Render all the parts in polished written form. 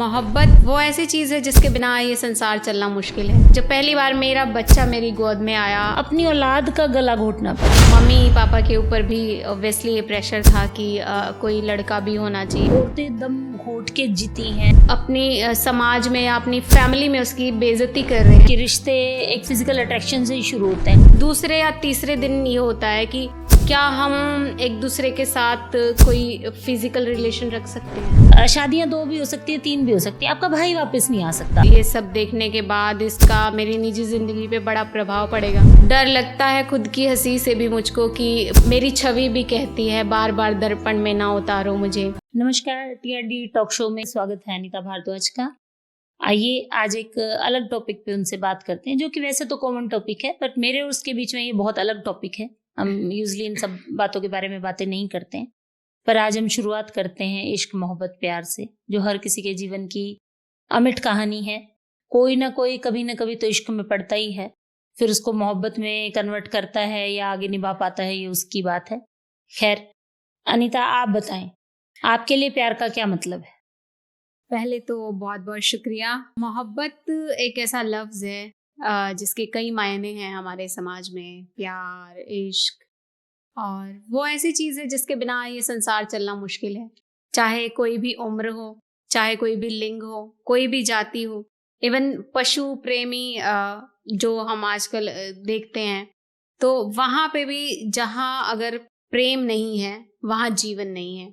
मोहब्बत वो ऐसी चीज़ है जिसके बिना ये संसार चलना मुश्किल है। जब पहली बार मेरा बच्चा मेरी गोद में आया, अपनी औलाद का गला घोटना पड़ा। मम्मी पापा के ऊपर भी ऑब्वियसली ये प्रेशर था कि कोई लड़का भी होना चाहिए। औरतें दम घोट के जीती हैं अपनी समाज में या अपनी फैमिली में उसकी बेइज्जती कर रहे हैं कि रिश्ते एक फिजिकल अट्रैक्शन से ही शुरू होते हैं। दूसरे या तीसरे दिन ये होता है कि क्या हम एक दूसरे के साथ कोई फिजिकल रिलेशन रख सकते हैं। शादियां 2 भी हो सकती है, 3 भी हो सकती है, आपका भाई वापस नहीं आ सकता। ये सब देखने के बाद इसका मेरी निजी जिंदगी पे बड़ा प्रभाव पड़ेगा। डर लगता है खुद की हंसी से भी मुझको कि मेरी छवि भी कहती है बार बार दर्पण में ना उतारो मुझे। नमस्कार, टीआरडी टॉक शो में स्वागत है अनीता भारद्वाज का। आइए आज एक अलग टॉपिक पे उनसे बात करते हैं, जो कि वैसे तो कॉमन टॉपिक है, बट मेरे और उसके बीच में ये बहुत अलग टॉपिक है। हम यूजली इन सब बातों के बारे में बातें नहीं करते हैं, पर आज हम शुरुआत करते हैं इश्क मोहब्बत प्यार से, जो हर किसी के जीवन की अमिट कहानी है। कोई ना कोई कभी ना कभी तो इश्क में पड़ता ही है, फिर उसको मोहब्बत में कन्वर्ट करता है या आगे निभा पाता है, ये उसकी बात है। खैर अनीता, आप बताएं, आपके लिए प्यार का क्या मतलब है? पहले तो बहुत बहुत शुक्रिया। मोहब्बत एक ऐसा लफ्ज़ है जिसके कई मायने हैं हमारे समाज में। प्यार, इश्क, और वो ऐसी चीज़ है जिसके बिना ये संसार चलना मुश्किल है। चाहे कोई भी उम्र हो, चाहे कोई भी लिंग हो, कोई भी जाति हो, इवन पशु प्रेमी जो हम आजकल देखते हैं, तो वहाँ पे भी जहाँ अगर प्रेम नहीं है वहाँ जीवन नहीं है।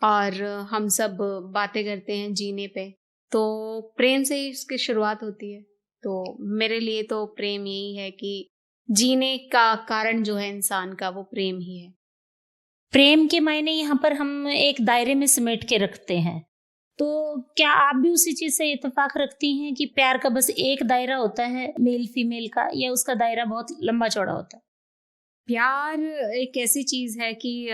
और हम सब बातें करते हैं जीने पे, तो प्रेम से ही इसकी शुरुआत होती है। तो मेरे लिए तो प्रेम यही है कि जीने का कारण जो है इंसान का, वो प्रेम ही है। प्रेम के मायने यहाँ पर हम एक दायरे में समेट के रखते हैं, तो क्या आप भी उसी चीज से इत्तेफाक रखती हैं कि प्यार का बस एक दायरा होता है मेल फीमेल का, या उसका दायरा बहुत लंबा चौड़ा होता है? प्यार एक ऐसी चीज है कि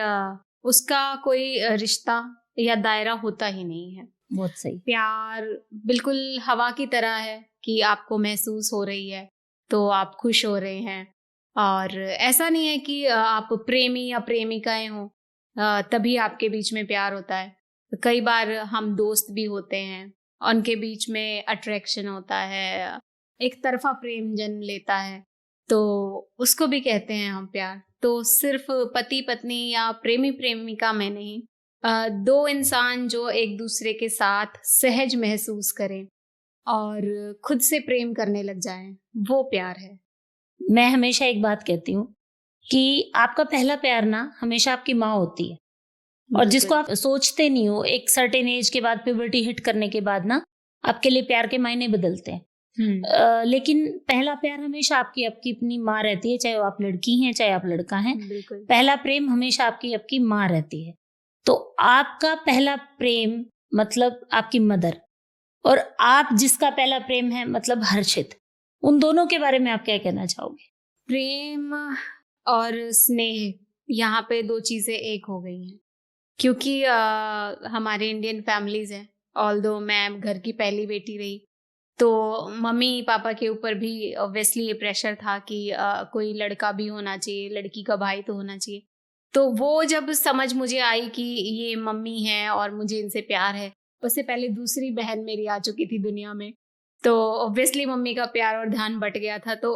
उसका कोई रिश्ता या दायरा होता ही नहीं है। बहुत सही। प्यार बिल्कुल हवा की तरह है कि आपको महसूस हो रही है तो आप खुश हो रहे हैं, और ऐसा नहीं है कि आप प्रेमी या प्रेमिकाएं हो तभी आपके बीच में प्यार होता है। कई बार हम दोस्त भी होते हैं, उनके बीच में अट्रैक्शन होता है, एक तरफा प्रेम जन्म लेता है, तो उसको भी कहते हैं हम प्यार। तो सिर्फ पति पत्नी या प्रेमी प्रेमिका में नहीं, 2 इंसान जो एक दूसरे के साथ सहज महसूस करें और खुद से प्रेम करने लग जाएं, वो प्यार है। मैं हमेशा एक बात कहती हूँ कि आपका पहला प्यार ना हमेशा आपकी माँ होती है, और जिसको आप सोचते नहीं हो, एक सर्टेन एज के बाद, प्यूबर्टी हिट करने के बाद ना आपके लिए प्यार के मायने बदलते हैं। लेकिन पहला प्यार हमेशा आपकी अपनी माँ रहती है, चाहे आप लड़की हैं चाहे आप लड़का हैं। पहला प्रेम हमेशा आपकी माँ रहती है। तो आपका पहला प्रेम मतलब आपकी मदर, और आप जिसका पहला प्रेम है मतलब हर्षित, उन दोनों के बारे में आप क्या कहना चाहोगे? प्रेम और स्नेह, यहाँ पे 2 चीजें एक हो गई हैं, क्योंकि हमारे इंडियन फैमिलीज हैं। ऑल्दो मैं घर की पहली बेटी रही, तो मम्मी पापा के ऊपर भी ऑब्वियसली ये प्रेशर था कि कोई लड़का भी होना चाहिए, लड़की का भाई तो होना चाहिए। तो वो जब समझ मुझे आई कि ये मम्मी है और मुझे इनसे प्यार है, उससे पहले दूसरी बहन मेरी आ चुकी थी दुनिया में, तो ऑब्वियसली मम्मी का प्यार और ध्यान बट गया था। तो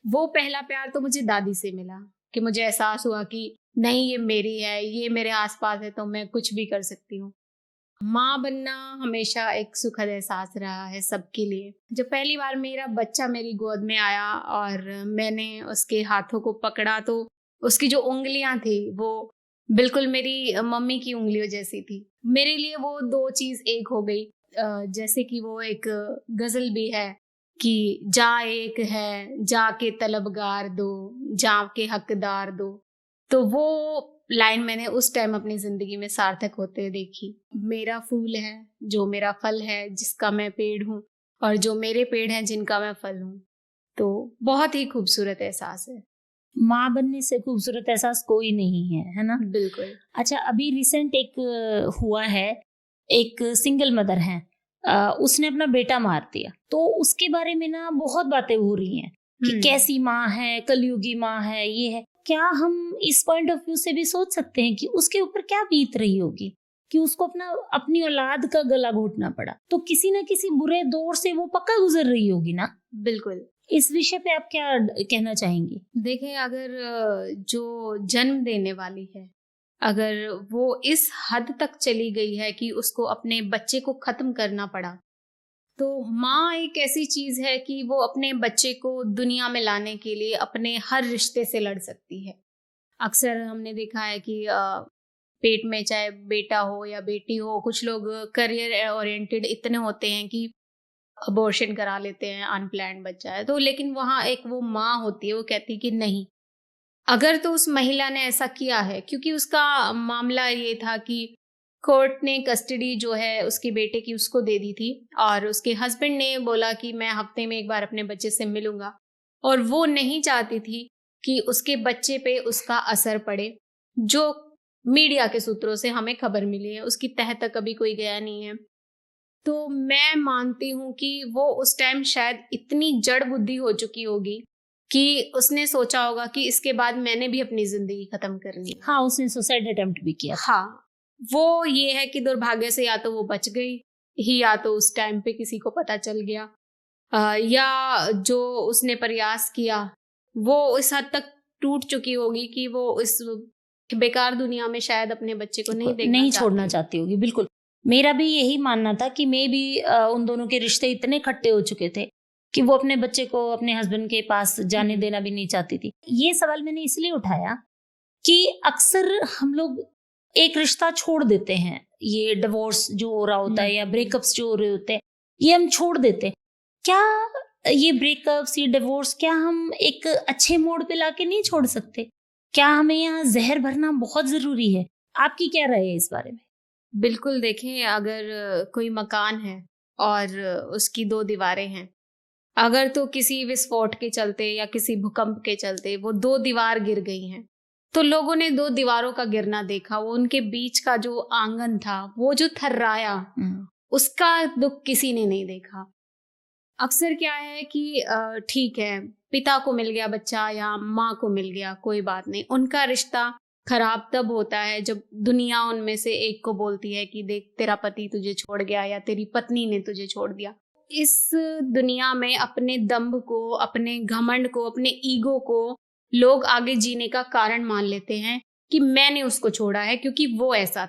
वो पहला प्यार तो मुझे दादी से मिला, कि मुझे एहसास हुआ कि नहीं, ये मेरी है, ये मेरे आसपास है, तो मैं कुछ भी कर सकती हूँ। माँ बनना हमेशा एक सुखद एहसास रहा है सबके लिए। जब पहली बार मेरा बच्चा मेरी गोद में आया और मैंने उसके हाथों को पकड़ा, तो उसकी जो उंगलियां थी वो बिल्कुल मेरी मम्मी की उंगलियों जैसी थी। मेरे लिए वो 2 चीज एक हो गई। जैसे कि वो एक गजल भी है कि जा एक है जाके तलबगार दो, जाके हकदार दो। तो वो लाइन मैंने उस टाइम अपनी जिंदगी में सार्थक होते देखी। मेरा फूल है जो मेरा फल है, जिसका मैं पेड़ हूँ, और जो मेरे पेड़ हैं जिनका मैं फल हूँ। तो बहुत ही खूबसूरत एहसास है। माँ बनने से खूबसूरत एहसास कोई नहीं है ना? बिल्कुल। अच्छा, अभी रिसेंट एक हुआ है, एक सिंगल मदर है, उसने अपना बेटा मार दिया, तो उसके बारे में ना बहुत बातें हो रही हैं कि कैसी माँ है, कलयुगी माँ है, ये है। क्या हम इस पॉइंट ऑफ व्यू से भी सोच सकते हैं कि उसके ऊपर क्या बीत रही होगी? कि उसको अपनी औलाद का गला घोटना पड़ा, तो किसी ना किसी बुरे दौर से वो पक्का गुजर रही होगी ना। बिल्कुल। इस विषय पे आप क्या कहना चाहेंगी? देखें, अगर जो जन्म देने वाली है, अगर वो इस हद तक चली गई है कि उसको अपने बच्चे को खत्म करना पड़ा, तो माँ एक ऐसी चीज है कि वो अपने बच्चे को दुनिया में लाने के लिए अपने हर रिश्ते से लड़ सकती है। अक्सर हमने देखा है कि पेट में चाहे बेटा हो या बेटी हो, कुछ लोग करियर ओरिएंटेड इतने होते हैं कि अबॉर्शन करा लेते हैं, अनप्लान्ड बच्चा है तो। लेकिन वहाँ एक वो माँ होती है, वो कहती है कि नहीं, अगर तो उस महिला ने ऐसा किया है, क्योंकि उसका मामला ये था कि कोर्ट ने कस्टडी जो है उसके बेटे की उसको दे दी थी, और उसके हस्बैंड ने बोला कि मैं हफ्ते में एक बार अपने बच्चे से मिलूंगा, और वो नहीं चाहती थी कि उसके बच्चे पे उसका असर पड़े। जो मीडिया के सूत्रों से हमें खबर मिली है, उसकी तह तक कभी कोई गया नहीं है। तो मैं मानती हूँ कि वो उस टाइम शायद इतनी जड़ बुद्धि हो चुकी होगी कि उसने सोचा होगा कि इसके बाद मैंने भी अपनी जिंदगी खत्म करनी है। हाँ, उसने सुसाइड अटेम्प्ट भी किया। हाँ, वो ये है कि दुर्भाग्य से या तो वो बच गई ही, या तो उस टाइम पे किसी को पता चल गया, या जो उसने प्रयास किया वो इस हद तक टूट चुकी होगी कि वो इस बेकार दुनिया में शायद अपने बच्चे को नहीं छोड़ना चाहती होगी। बिल्कुल, मेरा भी यही मानना था कि मैं भी उन दोनों के रिश्ते इतने खट्टे हो चुके थे कि वो अपने बच्चे को अपने हस्बैंड के पास जाने देना भी नहीं चाहती थी। ये सवाल मैंने इसलिए उठाया कि अक्सर हम लोग एक रिश्ता छोड़ देते हैं, ये डिवोर्स जो हो रहा होता है या ब्रेकअप्स जो हो रहे होते हैं, ये हम छोड़ देते हैं। क्या ये ब्रेकअप्स, ये डिवोर्स, क्या हम एक अच्छे मोड़ पे लाके नहीं छोड़ सकते? क्या हमें यहाँ जहर भरना बहुत जरूरी है? आपकी क्या राय है इस बारे में? बिल्कुल। देखें, अगर कोई मकान है और उसकी 2 दीवारें हैं, अगर तो किसी विस्फोट के चलते या किसी भूकंप के चलते वो 2 दीवार गिर गई हैं, तो लोगों ने 2 दीवारों का गिरना देखा, वो उनके बीच का जो आंगन था वो जो थर्राया, उसका दुख किसी ने नहीं देखा। अक्सर क्या है कि ठीक है, पिता को मिल गया बच्चा या माँ को मिल गया, कोई बात नहीं, उनका रिश्ता खराब तब होता है जब दुनिया उनमें से एक को बोलती है कि देख, तेरा पति तुझे छोड़ गया या तेरी पत्नी ने तुझे छोड़ दिया। इस दुनिया में अपने दम्भ को, अपने घमंड को, अपने ईगो को लोग आगे जीने का कारण मान लेते हैं कि मैंने उसको छोड़ा है क्योंकि वो ऐसा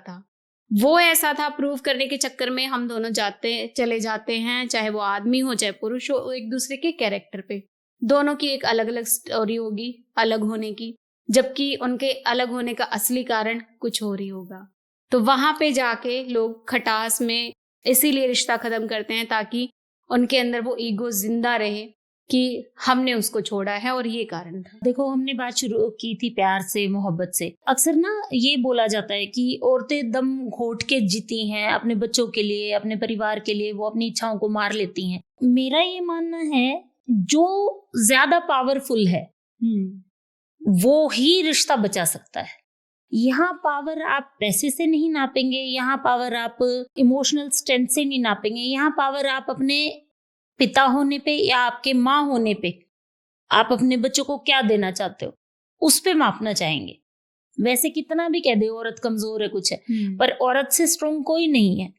था प्रूव करने के चक्कर में हम दोनों चले जाते हैं, चाहे वो आदमी हो चाहे पुरुष हो, एक दूसरे के कैरेक्टर पे। दोनों की एक अलग अलग स्टोरी होगी अलग होने की, जबकि उनके अलग होने का असली कारण कुछ और ही होगा। तो वहां पे जाके लोग खटास में इसीलिए रिश्ता खत्म करते हैं ताकि उनके अंदर वो ईगो जिंदा रहे कि हमने उसको छोड़ा है और ये कारण था। देखो, हमने बात शुरू की थी प्यार से, मोहब्बत से। अक्सर ना ये बोला जाता है कि औरतें दम घोट के जीती हैं अपने बच्चों के लिए, अपने परिवार के लिए, वो अपनी इच्छाओं को मार लेती हैं। मेरा ये मानना है, जो ज्यादा पावरफुल है वो ही रिश्ता बचा सकता है। यहाँ पावर आप पैसे से नहीं नापेंगे, यहाँ पावर आप इमोशनल स्ट्रेंथ से नहीं नापेंगे, यहाँ पावर आप अपने पिता होने पे या आपके माँ होने पे, आप अपने बच्चों को क्या देना चाहते हो उस पे मापना चाहेंगे। वैसे कितना भी कह दे औरत कमजोर है, कुछ है, पर औरत से स्ट्रोंग कोई नहीं है।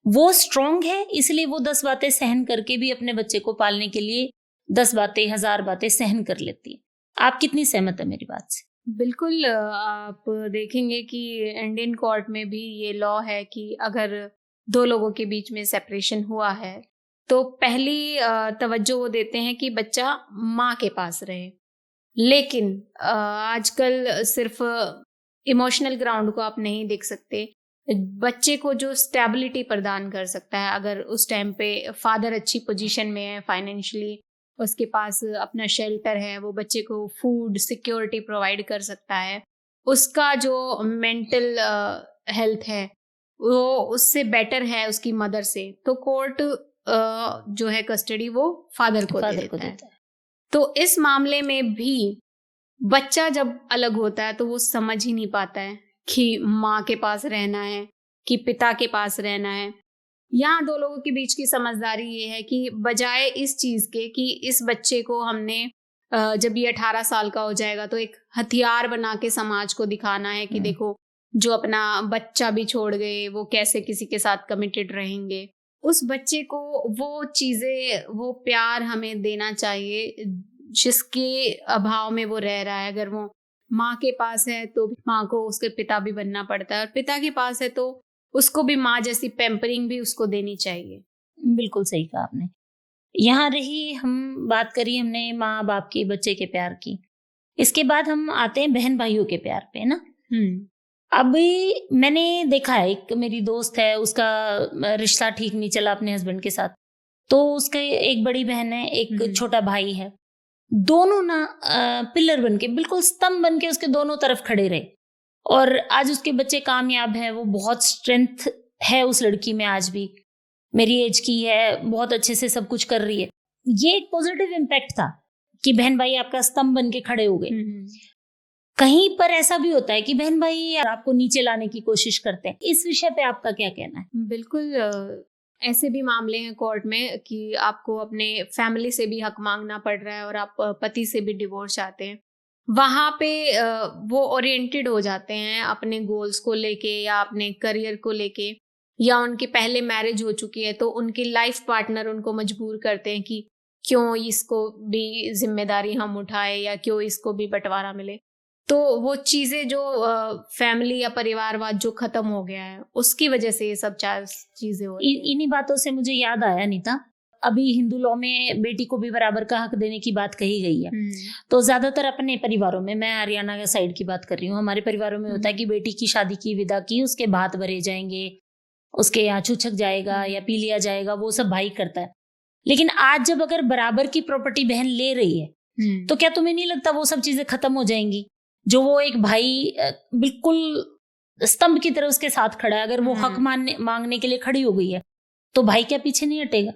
वो स्ट्रोंग है इसलिए वो 10 बातें सहन करके भी अपने बच्चे को पालने के लिए 10 बातें, 1000 बातें सहन कर लेती है। आप कितनी सहमत है मेरी बात से? बिल्कुल। आप देखेंगे कि इंडियन कोर्ट में भी ये लॉ है कि अगर 2 लोगों के बीच में सेपरेशन हुआ है तो पहली तवज्जो वो देते हैं कि बच्चा माँ के पास रहे। लेकिन आजकल सिर्फ इमोशनल ग्राउंड को आप नहीं देख सकते, बच्चे को जो स्टेबिलिटी प्रदान कर सकता है, अगर उस टाइम पे फादर अच्छी पोजीशन में है फाइनेंशियली, उसके पास अपना शेल्टर है, वो बच्चे को फूड सिक्योरिटी प्रोवाइड कर सकता है, उसका जो मेंटल हेल्थ है वो उससे बेटर है उसकी मदर से, तो कोर्ट जो है कस्टडी वो फादर को देता है। तो इस मामले में भी बच्चा जब अलग होता है तो वो समझ ही नहीं पाता है कि माँ के पास रहना है कि पिता के पास रहना है। यहाँ 2 लोगों के बीच की समझदारी ये है कि बजाय इस चीज के कि इस बच्चे को हमने जब ये 18 साल का हो जाएगा तो एक हथियार बना के समाज को दिखाना है कि देखो जो अपना बच्चा भी छोड़ गए, वो कैसे किसी के साथ कमिटेड रहेंगे। उस बच्चे को वो चीजें, वो प्यार हमें देना चाहिए जिसके अभाव में वो रह रहा है। अगर वो माँ के पास है तो माँ को उसके पिता भी बनना पड़ता है, और पिता के पास है तो उसको भी माँ जैसी पैम्परिंग भी उसको देनी चाहिए। बिल्कुल सही कहा आपने। यहाँ रही हम बात करी हमने माँ बाप की, बच्चे के प्यार की, इसके बाद हम आते हैं बहन भाइयों के प्यार पे ना। अभी मैंने देखा है, एक मेरी दोस्त है, उसका रिश्ता ठीक नहीं चला अपने हस्बैंड के साथ, तो उसके एक बड़ी बहन है, एक छोटा भाई है, दोनों ना पिलर बन के, बिल्कुल स्तंभ बन के उसके दोनों तरफ खड़े रहे, और आज उसके बच्चे कामयाब हैं। वो बहुत स्ट्रेंथ है उस लड़की में, आज भी मेरी एज की है, बहुत अच्छे से सब कुछ कर रही है। ये एक पॉजिटिव इम्पैक्ट था कि बहन भाई आपका स्तंभ बन के खड़े हो गए। कहीं पर ऐसा भी होता है कि बहन भाई आपको नीचे लाने की कोशिश करते हैं, इस विषय पे आपका क्या कहना है? बिल्कुल, ऐसे भी मामले हैं कोर्ट में कि आपको अपने फैमिली से भी हक मांगना पड़ रहा है और आप पति से भी डिवोर्स चाहते हैं। वहाँ पे वो ओरिएंटेड हो जाते हैं अपने गोल्स को लेके या अपने करियर को लेके, या उनकी पहले मैरिज हो चुकी है तो उनके लाइफ पार्टनर उनको मजबूर करते हैं कि क्यों इसको भी जिम्मेदारी हम उठाए या क्यों इसको भी बंटवारा मिले। तो वो चीजें जो फैमिली या परिवारवाद जो खत्म हो गया है, उसकी वजह से ये सब चीजें हो रही हैं। इन्हीं बातों से मुझे याद आया नीता, अभी हिंदू लॉ में बेटी को भी बराबर का हक देने की बात कही गई है। तो ज्यादातर अपने परिवारों में, मैं हरियाणा के साइड की बात कर रही हूँ, हमारे परिवारों में होता है कि बेटी की शादी की, विदा की, उसके भात भरे जाएंगे, उसके यहाँ छूछक जाएगा या पी लिया जाएगा, वो सब भाई करता है। लेकिन आज जब अगर बराबर की प्रॉपर्टी बहन ले रही है तो क्या तुम्हें नहीं लगता वो सब चीजें खत्म हो जाएंगी? जो वो एक भाई बिल्कुल स्तंभ की तरह उसके साथ खड़ा है, अगर वो हक मांगने के लिए खड़ी हो गई है तो भाई क्या पीछे नहीं हटेगा?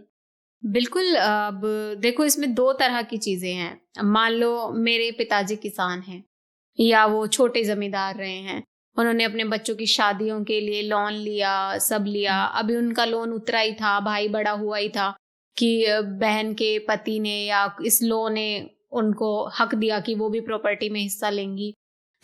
बिल्कुल। अब देखो, इसमें दो तरह की चीजें हैं। मान लो मेरे पिताजी किसान हैं या वो छोटे जमींदार रहे हैं, उन्होंने अपने बच्चों की शादियों के लिए लोन लिया, सब लिया, अभी उनका लोन उतरा ही था, भाई बड़ा हुआ ही था कि बहन के पति ने या इस लॉ ने उनको हक दिया कि वो भी प्रॉपर्टी में हिस्सा लेंगी।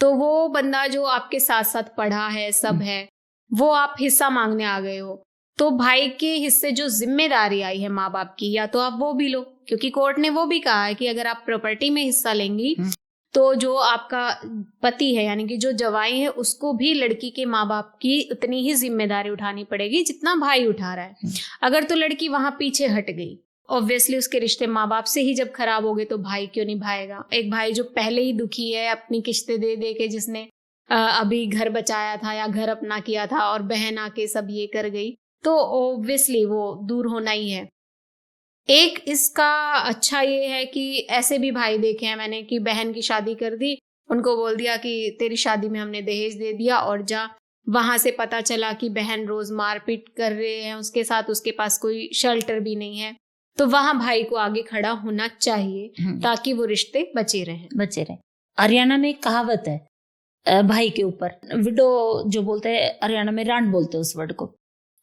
तो वो बंदा जो आपके साथ साथ पढ़ा है, सब है, वो आप हिस्सा मांगने आ गए हो, तो भाई के हिस्से जो जिम्मेदारी आई है माँ बाप की, या तो आप वो भी लो, क्योंकि कोर्ट ने वो भी कहा है कि अगर आप प्रॉपर्टी में हिस्सा लेंगी तो जो आपका पति है यानी कि जो जवाई है, उसको भी लड़की के माँ बाप की उतनी ही जिम्मेदारी उठानी पड़ेगी जितना भाई उठा रहा है। अगर तो लड़की वहां पीछे हट गई, ऑब्वियसली उसके रिश्ते माँ बाप से ही जब खराब हो गए तो भाई क्यों निभाएगा? एक भाई जो पहले ही दुखी है अपनी किस्तें दे दे के, जिसने अभी घर बचाया था या घर अपना किया था, और बहन आके सब ये कर गई, तो ऑब्वियसली वो दूर होना ही है। एक इसका अच्छा ये है कि ऐसे भी भाई देखे हैं मैंने कि बहन की शादी कर दी, उनको बोल दिया कि तेरी शादी में हमने दहेज दे दिया और जा। वहां से पता चला कि बहन रोज मारपीट कर रहे हैं उसके साथ, उसके पास कोई शेल्टर भी नहीं है, तो वहां भाई को आगे खड़ा होना चाहिए ताकि वो रिश्ते बचे रहें। हरियाणा में एक कहावत है भाई के ऊपर, विडो जो बोलते हैं, हरियाणा में रांड बोलते हैं उस वर्ड को,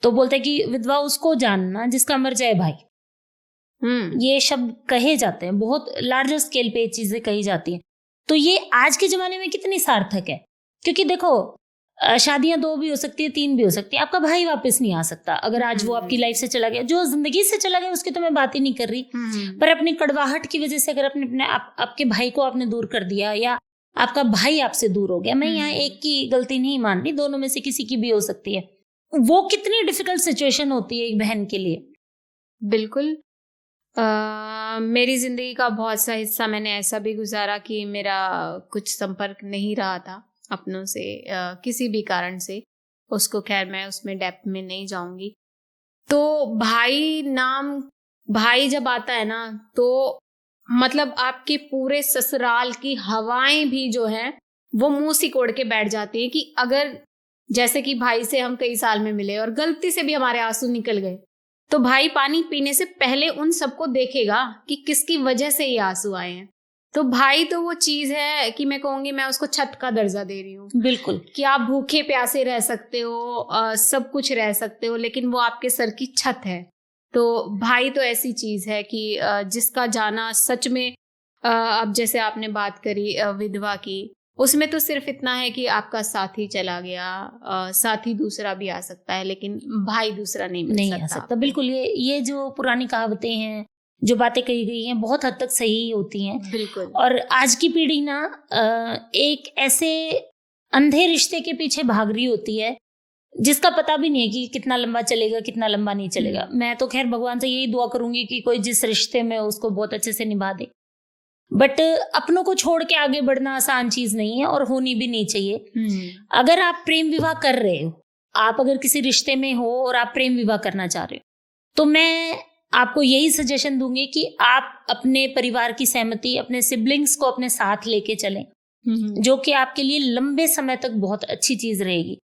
तो बोलते हैं कि विधवा उसको जानना जिसका मर जाए भाई। ये शब्द कहे जाते हैं, बहुत लार्जर स्केल पे चीजें कही जाती हैं। तो ये आज के जमाने में कितनी सार्थक है, क्योंकि देखो शादियां 2 भी हो सकती है, 3 भी हो सकती है, आपका भाई वापस नहीं आ सकता अगर आज वो आपकी लाइफ से चला गया। जो जिंदगी से चला गया उसकी तो मैं बात ही नहीं कर रही, पर अपनी कड़वाहट की वजह से अगर अपने आपके भाई को आपने दूर कर दिया या आपका भाई आपसे दूर हो गया, मैं यहाँ एक की गलती नहीं मान रही, दोनों में से किसी की भी हो सकती है, वो कितनी डिफिकल्ट सिचुएशन होती है एक बहन के लिए। बिल्कुल। मेरी जिंदगी का बहुत सा हिस्सा मैंने ऐसा भी गुजारा कि मेरा कुछ संपर्क नहीं रहा था अपनों से, किसी भी कारण से, उसको खैर मैं उसमें डेप्थ में नहीं जाऊंगी। तो भाई जब आता है ना, तो मतलब आपके पूरे ससुराल की हवाएं भी जो है वो मुंह सिकोड़ के बैठ जाती है कि अगर जैसे कि भाई से हम कई साल में मिले और गलती से भी हमारे आंसू निकल गए, तो भाई पानी पीने से पहले उन सबको देखेगा कि किसकी वजह से ये आंसू आए हैं। तो भाई तो वो चीज है कि मैं कहूंगी, मैं उसको छत का दर्जा दे रही हूँ। बिल्कुल, कि आप भूखे प्यासे रह सकते हो, सब कुछ रह सकते हो, लेकिन वो आपके सर की छत है। तो भाई तो ऐसी चीज है कि जिसका जाना सच में, अब जैसे आपने बात करी विधवा की, उसमें तो सिर्फ इतना है कि आपका साथी चला गया, साथी दूसरा भी आ सकता है, लेकिन भाई दूसरा नहीं आ सकता। बिल्कुल, ये जो पुरानी कहावतें हैं, जो बातें कही गई हैं, बहुत हद तक सही होती हैं। बिल्कुल। और आज की पीढ़ी ना एक ऐसे अंधे रिश्ते के पीछे भाग रही होती है जिसका पता भी नहीं है कि कितना लंबा चलेगा, कितना लंबा नहीं चलेगा। मैं तो खैर भगवान से यही दुआ करूंगी कि कोई जिस रिश्ते में उसको बहुत अच्छे से निभा दे, बट अपनों को छोड़ के आगे बढ़ना आसान चीज नहीं है और होनी भी नहीं चाहिए। अगर आप प्रेम विवाह कर रहे हो, आप अगर किसी रिश्ते में हो और आप प्रेम विवाह करना चाह रहे हो, तो मैं आपको यही सजेशन दूंगी कि आप अपने परिवार की सहमति, अपने सिबलिंग्स को अपने साथ लेके चलें, जो कि आपके लिए लंबे समय तक बहुत अच्छी चीज रहेगी।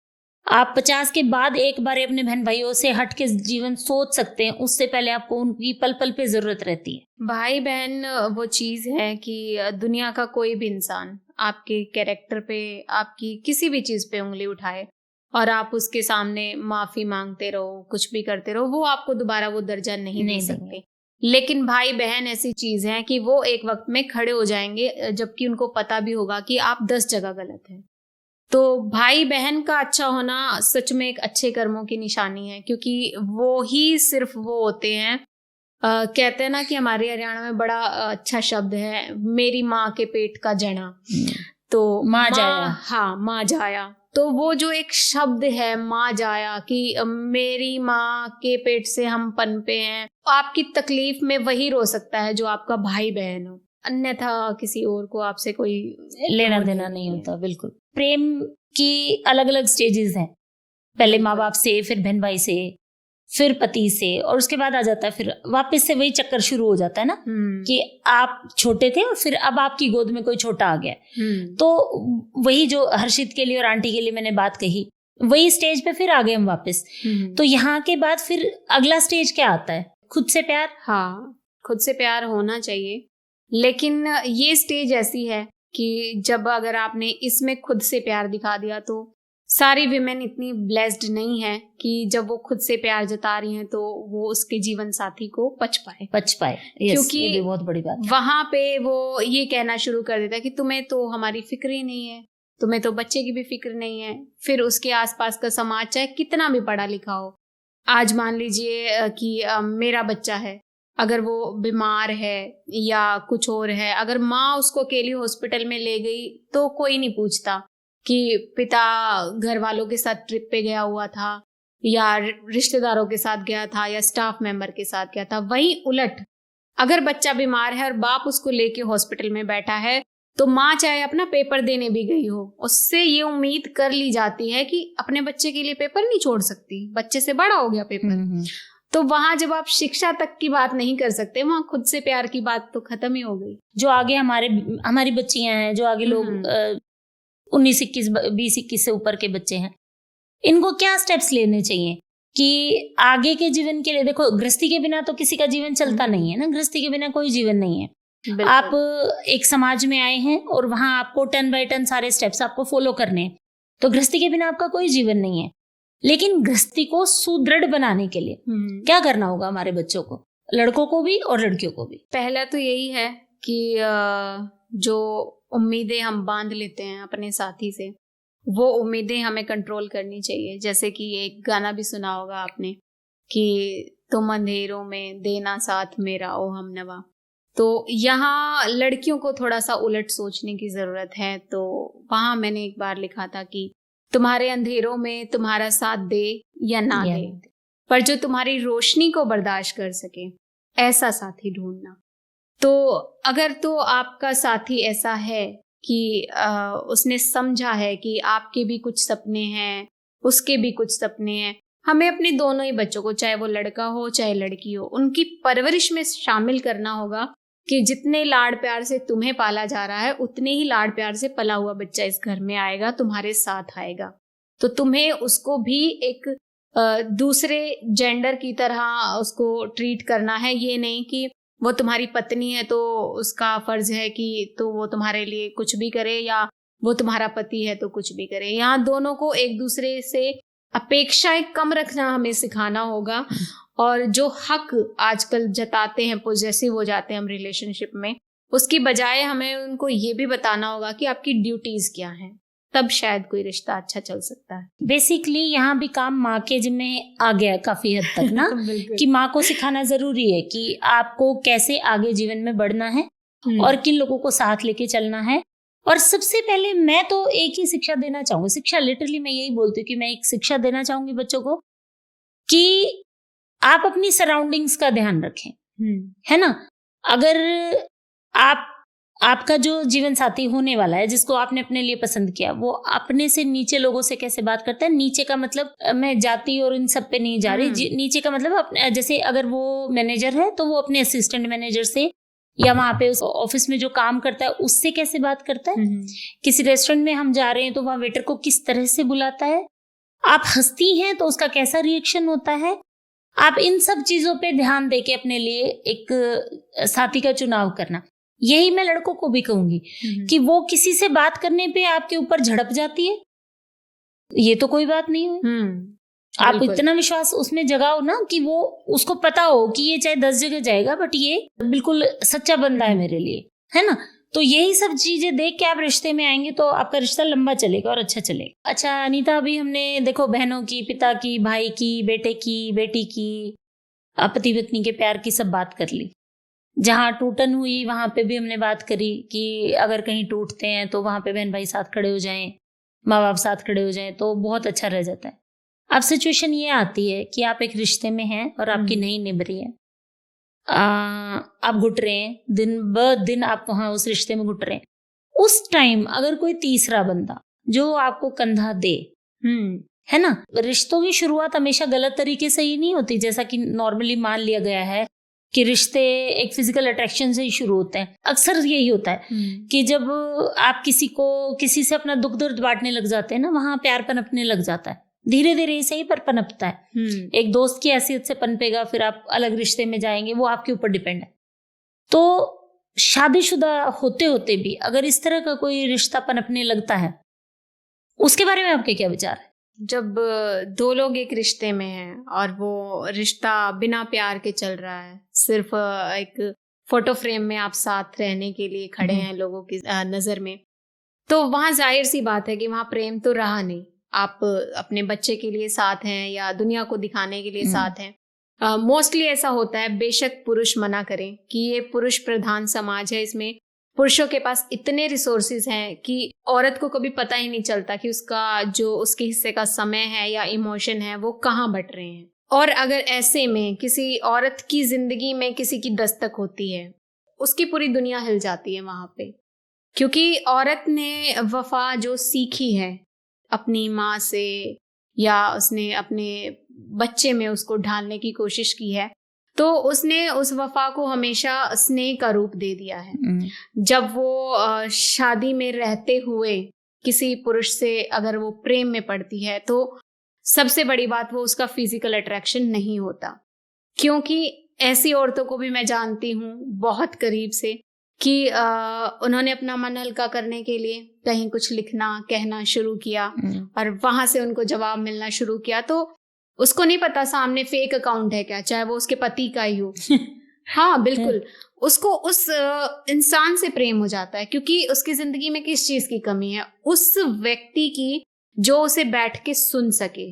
आप 50 के बाद एक बार अपने बहन भाइयों से हट के जीवन सोच सकते हैं, उससे पहले आपको उनकी पल पल पे जरूरत रहती है। भाई बहन वो चीज है कि दुनिया का कोई भी इंसान आपके कैरेक्टर पे, आपकी किसी भी चीज पे उंगली उठाए और आप उसके सामने माफी मांगते रहो, कुछ भी करते रहो, वो आपको दोबारा वो दर्जा नहीं दे सकते। लेकिन भाई बहन ऐसी चीज है कि वो एक वक्त में खड़े हो जाएंगे जबकि उनको पता भी होगा कि आप 10 जगह गलत हैं। तो भाई बहन का अच्छा होना सच में एक अच्छे कर्मों की निशानी है, क्योंकि वो ही सिर्फ वो होते हैं। कहते हैं ना कि हमारे हरियाणा में बड़ा अच्छा शब्द है, मेरी माँ के पेट का जना। तो माँ जाया, हाँ, माँ जाया। तो वो जो एक शब्द है माँ जाया, कि मेरी माँ के पेट से हम पनपे हैं, आपकी तकलीफ में वही रो सकता है जो आपका भाई बहन हो, अन्यथा किसी और को आपसे कोई लेना देना नहीं होता। बिल्कुल। प्रेम की अलग अलग स्टेजेस हैं, पहले माँ बाप से, फिर बहन भाई से, फिर पति से, और उसके बाद आ जाता है फिर वापस से वही चक्कर शुरू हो जाता है ना, कि आप छोटे थे और फिर अब आपकी गोद में कोई छोटा आ गया। तो वही जो हर्षित के लिए और आंटी के लिए मैंने बात कही, वही स्टेज पे फिर आ गए हम वापस। तो यहाँ के बाद फिर अगला स्टेज क्या आता है? खुद से प्यार। हाँ, खुद से प्यार होना चाहिए, लेकिन ये स्टेज ऐसी है कि जब अगर आपने इसमें खुद से प्यार दिखा दिया, तो सारी विमेन इतनी ब्लेस्ड नहीं है कि जब वो खुद से प्यार जता रही हैं तो वो उसके जीवन साथी को पच पाए। क्योंकि ये भी बहुत बड़ी बात है। वहां पे वो ये कहना शुरू कर देता है कि तुम्हें तो हमारी फिक्र ही नहीं है, तुम्हें तो बच्चे की भी फिक्र नहीं है। फिर उसके आसपास का समाज चाहे कितना भी पढ़ा लिखा हो, आज मान लीजिए कि मेरा बच्चा है, अगर वो बीमार है या कुछ और है, अगर माँ उसको अकेली हॉस्पिटल में ले गई तो कोई नहीं पूछता कि पिता घर वालों के साथ ट्रिप पे गया हुआ था या रिश्तेदारों के साथ गया था या स्टाफ मेंबर के साथ गया था। वहीं उलट अगर बच्चा बीमार है और बाप उसको लेके हॉस्पिटल में बैठा है, तो माँ चाहे अपना पेपर देने भी गई हो, उससे ये उम्मीद कर ली जाती है कि अपने बच्चे के लिए पेपर नहीं छोड़ सकती, बच्चे से बड़ा हो गया पेपर। तो वहां जब आप शिक्षा तक की बात नहीं कर सकते, वहां खुद से प्यार की बात तो खत्म ही हो गई। जो आगे हमारी बच्चियां हैं, जो आगे लोग 19-21, 20-21 से ऊपर के बच्चे हैं, इनको क्या स्टेप्स लेने चाहिए कि आगे के जीवन के लिए? देखो, गृहस्थी के बिना तो किसी का जीवन चलता नहीं है ना, गृहस्थी के बिना कोई जीवन नहीं है। आप एक समाज में आए हैं और वहां आपको टर्न बाय टर्न सारे स्टेप्स आपको फॉलो करने हैं, तो गृहस्थी के बिना आपका कोई जीवन नहीं है। लेकिन गृहस्थी को सुदृढ़ बनाने के लिए क्या करना होगा हमारे बच्चों को, लड़कों को भी और लड़कियों को भी? पहला तो यही है कि जो उम्मीदें हम बांध लेते हैं अपने साथी से, वो उम्मीदें हमें कंट्रोल करनी चाहिए। जैसे कि एक गाना भी सुना होगा आपने कि तुम अंधेरों में देना साथ मेरा ओ हमनवा। तो यहाँ लड़कियों को थोड़ा सा उलट सोचने की जरूरत है। तो वहां मैंने एक बार लिखा था कि तुम्हारे अंधेरों में तुम्हारा साथ दे या ना दे, पर जो तुम्हारी रोशनी को बर्दाश्त कर सके ऐसा साथी ढूंढना। तो अगर तो आपका साथी ऐसा है कि उसने समझा है कि आपके भी कुछ सपने हैं, उसके भी कुछ सपने हैं, हमें अपने दोनों ही बच्चों को, चाहे वो लड़का हो चाहे लड़की हो, उनकी परवरिश में शामिल करना होगा कि जितने लाड़ प्यार से तुम्हें पाला जा रहा है, उतने ही लाड़ प्यार से पला हुआ बच्चा इस घर में आएगा, तुम्हारे साथ आएगा। तो तुम्हें उसको भी एक दूसरे जेंडर की तरह उसको ट्रीट करना है। ये नहीं कि वो तुम्हारी पत्नी है तो उसका फर्ज है कि तो वो तुम्हारे लिए कुछ भी करे, या वो तुम्हारा पति है तो कुछ भी करे। यहाँ दोनों को एक दूसरे से अपेक्षाएं कम रखना हमें सिखाना होगा। और जो हक आजकल जताते हैं, पॉजेसिव हो जाते हैं हम रिलेशनशिप में, उसकी बजाय हमें उनको ये भी बताना होगा कि आपकी ड्यूटीज क्या हैं, तब शायद कोई रिश्ता अच्छा चल सकता है। बेसिकली यहाँ भी काम माँ के जिम्मे आ गया काफी हद तक ना कि माँ को सिखाना जरूरी है कि आपको कैसे आगे जीवन में बढ़ना है और किन लोगों को साथ लेके चलना है। और सबसे पहले मैं तो एक ही शिक्षा देना चाहूंगी, शिक्षा लिटरली मैं यही बोलती हूँ कि मैं एक शिक्षा देना चाहूंगी बच्चों को कि आप अपनी सराउंडिंग्स का ध्यान रखें, है ना। अगर आपका जो जीवन साथी होने वाला है, जिसको आपने अपने लिए पसंद किया, वो अपने से नीचे लोगों से कैसे बात करता है, नीचे का मतलब मैं जाति और इन सब पे नहीं जा रही, नीचे का मतलब जैसे अगर वो मैनेजर है तो वो अपने असिस्टेंट मैनेजर से या वहां पे उस ऑफिस में जो काम करता है उससे कैसे बात करता है, किसी रेस्टोरेंट में हम जा रहे हैं तो वहां वेटर को किस तरह से बुलाता है, आप हंसती हैं तो उसका कैसा रिएक्शन होता है। आप इन सब चीजों पे ध्यान देके अपने लिए एक साथी का चुनाव करना। यही मैं लड़कों को भी कहूंगी कि वो किसी से बात करने पे आपके ऊपर झड़प जाती है, ये तो कोई बात नहीं है। आप इतना विश्वास उसमें जगाओ ना कि वो उसको पता हो कि ये चाहे 10 जगह जाएगा बट ये बिल्कुल सच्चा बंदा है मेरे लिए, है ना। तो यही सब चीजें देख के आप रिश्ते में आएंगे तो आपका रिश्ता लंबा चलेगा और अच्छा चलेगा। अच्छा अनीता, अभी हमने देखो बहनों की, पिता की, भाई की, बेटे की, बेटी की, पति पत्नी के प्यार की सब बात कर ली। जहाँ टूटन हुई वहां पे भी हमने बात करी कि अगर कहीं टूटते हैं तो वहां पे बहन भाई साथ खड़े हो जाएं, माँ बाप साथ खड़े हो जाएं तो बहुत अच्छा रह जाता है। अब सिचुएशन ये आती है कि आप एक रिश्ते में हैं और आपकी नई निभरी है, आप घुट रहे हैं, दिन ब दिन आप वहां उस रिश्ते में घुट रहे हैं। उस टाइम अगर कोई तीसरा बंदा जो आपको कंधा दे, है ना, रिश्तों की शुरुआत हमेशा गलत तरीके से ही नहीं होती, जैसा कि नॉर्मली मान लिया गया है कि रिश्ते एक फिजिकल अट्रैक्शन से ही शुरू होते हैं। अक्सर यही होता है कि जब आप किसी से अपना दुख दर्द बांटने लग जाते हैं ना, वहां प्यार पनपने लग जाता है, धीरे धीरे से ही पर पनपता है। एक दोस्त की हैसियत से पनपेगा, फिर आप अलग रिश्ते में जाएंगे, वो आपके ऊपर डिपेंड है। तो शादीशुदा होते होते भी अगर इस तरह का कोई रिश्ता पनपने लगता है, उसके बारे में आपके क्या विचार है? जब दो लोग एक रिश्ते में हैं और वो रिश्ता बिना प्यार के चल रहा है, सिर्फ एक फोटो फ्रेम में आप साथ रहने के लिए खड़े हैं लोगों की नजर में, तो वहां जाहिर सी बात है कि वहां प्रेम तो रहा नहीं। आप अपने बच्चे के लिए साथ हैं या दुनिया को दिखाने के लिए साथ हैं। मोस्टली ऐसा होता है, बेशक पुरुष मना करें कि ये पुरुष प्रधान समाज है, इसमें पुरुषों के पास इतने रिसोर्सेज हैं कि औरत को कभी पता ही नहीं चलता कि उसका जो उसके हिस्से का समय है या इमोशन है वो कहाँ बट रहे हैं। और अगर ऐसे में किसी औरत की जिंदगी में किसी की दस्तक होती है, उसकी पूरी दुनिया हिल जाती है वहां पे, क्योंकि औरत ने वफा जो सीखी है अपनी माँ से या उसने अपने बच्चे में उसको ढालने की कोशिश की है, तो उसने उस वफा को हमेशा स्नेह का रूप दे दिया है। जब वो शादी में रहते हुए किसी पुरुष से अगर वो प्रेम में पड़ती है तो सबसे बड़ी बात वो उसका फिजिकल अट्रैक्शन नहीं होता, क्योंकि ऐसी औरतों को भी मैं जानती हूँ बहुत करीब से कि उन्होंने अपना मन हल्का करने के लिए कहीं कुछ लिखना कहना शुरू किया और वहां से उनको जवाब मिलना शुरू किया, तो उसको नहीं पता सामने फेक अकाउंट है क्या, चाहे वो उसके पति का ही हो। हाँ बिल्कुल, उसको उस इंसान से प्रेम हो जाता है क्योंकि उसकी जिंदगी में किस चीज की कमी है, उस व्यक्ति की जो उसे बैठ के सुन सके,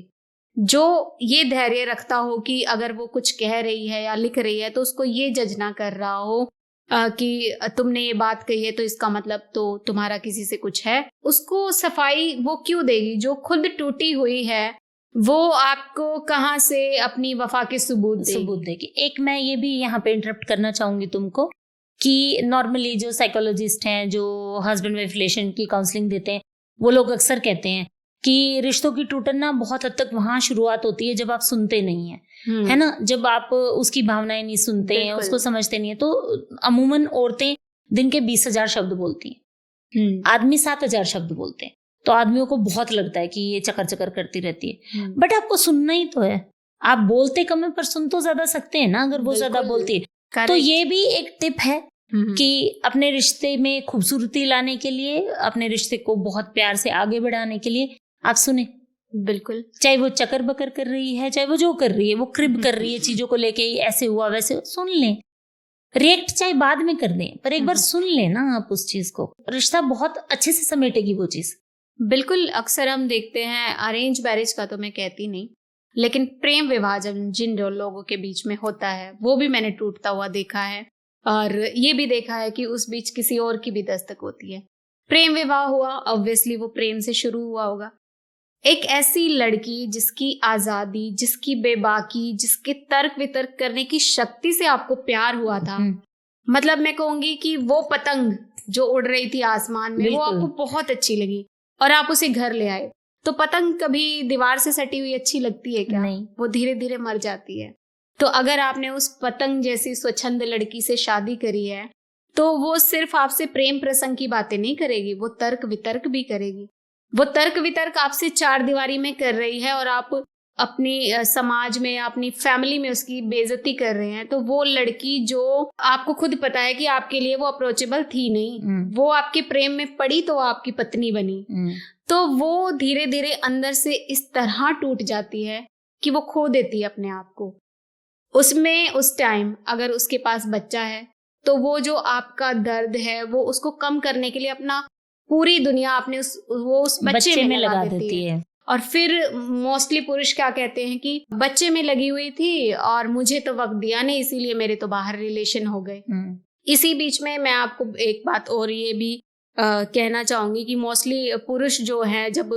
जो ये धैर्य रखता हो कि अगर वो कुछ कह रही है या लिख रही है तो उसको ये जज ना कर रहा हो कि तुमने ये बात कही है तो इसका मतलब तो तुम्हारा किसी से कुछ है। उसको सफाई वो क्यों देगी जो खुद टूटी हुई है, वो आपको कहाँ से अपनी वफा के सबूत देगी। एक मैं ये भी यहाँ पे इंटरप्ट करना चाहूंगी तुमको कि नॉर्मली जो साइकोलॉजिस्ट हैं, जो हस्बैंड वाइफ रिलेशन की काउंसलिंग देते हैं, वो लोग अक्सर कहते हैं कि रिश्तों की टूटन ना बहुत हद तक वहां शुरुआत होती है जब आप सुनते नहीं है, है ना, जब आप उसकी भावनाएं नहीं सुनते हैं, उसको समझते नहीं है। तो अमूमन औरतें दिन के 20,000 शब्द बोलती हैं, आदमी 7,000 शब्द बोलते हैं, तो आदमियों को बहुत लगता है कि ये चकर चकर करती रहती है, बट आपको सुनना ही तो है। आप बोलते कम है पर सुन तो ज्यादा सकते हैं ना, अगर वो ज्यादा बोलती है। तो ये भी एक टिप है कि अपने रिश्ते में खूबसूरती लाने के लिए, अपने रिश्ते को बहुत प्यार से आगे बढ़ाने के लिए आप सुने। बिल्कुल, चाहे वो चकर बकर कर रही है, चाहे वो जो कर रही है, वो क्रिब कर रही है चीजों को लेके, ऐसे हुआ वैसे, सुन लें, रिएक्ट चाहे बाद में कर दें, पर एक बार सुन लेना आप उस चीज को, रिश्ता बहुत अच्छे से समेटेगी वो चीज। बिल्कुल, अक्सर हम देखते हैं, अरेंज मैरिज का तो मैं कहती नहीं, लेकिन प्रेम विवाह जिन लोगों के बीच में होता है वो भी मैंने टूटता हुआ देखा है, और ये भी देखा है कि उस बीच किसी और की भी दस्तक होती है। प्रेम विवाह हुआ, ऑब्वियसली वो प्रेम से शुरू हुआ होगा। एक ऐसी लड़की जिसकी आजादी, जिसकी बेबाकी, जिसके तर्क वितर्क करने की शक्ति से आपको प्यार हुआ था, मतलब मैं कहूंगी कि वो पतंग जो उड़ रही थी आसमान में, वो आपको बहुत अच्छी लगी और आप उसे घर ले आए। तो पतंग कभी दीवार से सटी हुई अच्छी लगती है क्या? नहीं, वो धीरे धीरे मर जाती है। तो अगर आपने उस पतंग जैसी स्वच्छंद लड़की से शादी करी है तो वो सिर्फ आपसे प्रेम प्रसंग की बातें नहीं करेगी, वो तर्क वितर्क भी करेगी। वो तर्क वितर्क आपसे चार दीवारी में कर रही है और आप अपनी समाज में, अपनी फैमिली में उसकी बेइज्जती कर रहे हैं। तो वो लड़की जो आपको खुद पता है कि आपके लिए वो अप्रोचेबल थी नहीं, वो आपके प्रेम में पड़ी तो आपकी पत्नी बनी, तो वो धीरे धीरे अंदर से इस तरह टूट जाती है कि वो खो देती है अपने आप को। उसमें उस टाइम अगर उसके पास बच्चा है तो वो जो आपका दर्द है वो उसको कम करने के लिए अपना पूरी दुनिया आपने उस बच्चे में लगा देती है। और फिर मोस्टली पुरुष क्या कहते हैं कि बच्चे में लगी हुई थी और मुझे तो वक्त दिया नहीं, इसीलिए मेरे तो बाहर रिलेशन हो गए। इसी बीच में मैं आपको एक बात और ये भी कहना चाहूंगी कि मोस्टली पुरुष जो है जब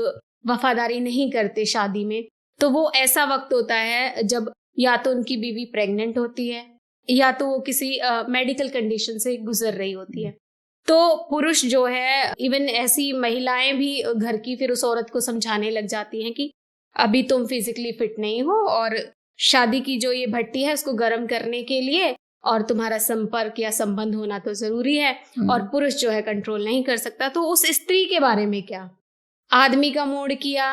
वफादारी नहीं करते शादी में, तो वो ऐसा वक्त होता है जब या तो उनकी बीवी प्रेग्नेंट होती है या तो वो किसी मेडिकल कंडीशन से गुजर रही होती है। तो पुरुष जो है, इवन ऐसी महिलाएं भी घर की फिर उस औरत को समझाने लग जाती हैं कि अभी तुम फिजिकली फिट नहीं हो और शादी की जो ये भट्टी है उसको गर्म करने के लिए और तुम्हारा संपर्क या संबंध होना तो जरूरी है, और पुरुष जो है कंट्रोल नहीं कर सकता। तो उस स्त्री के बारे में क्या? आदमी का मूड किया,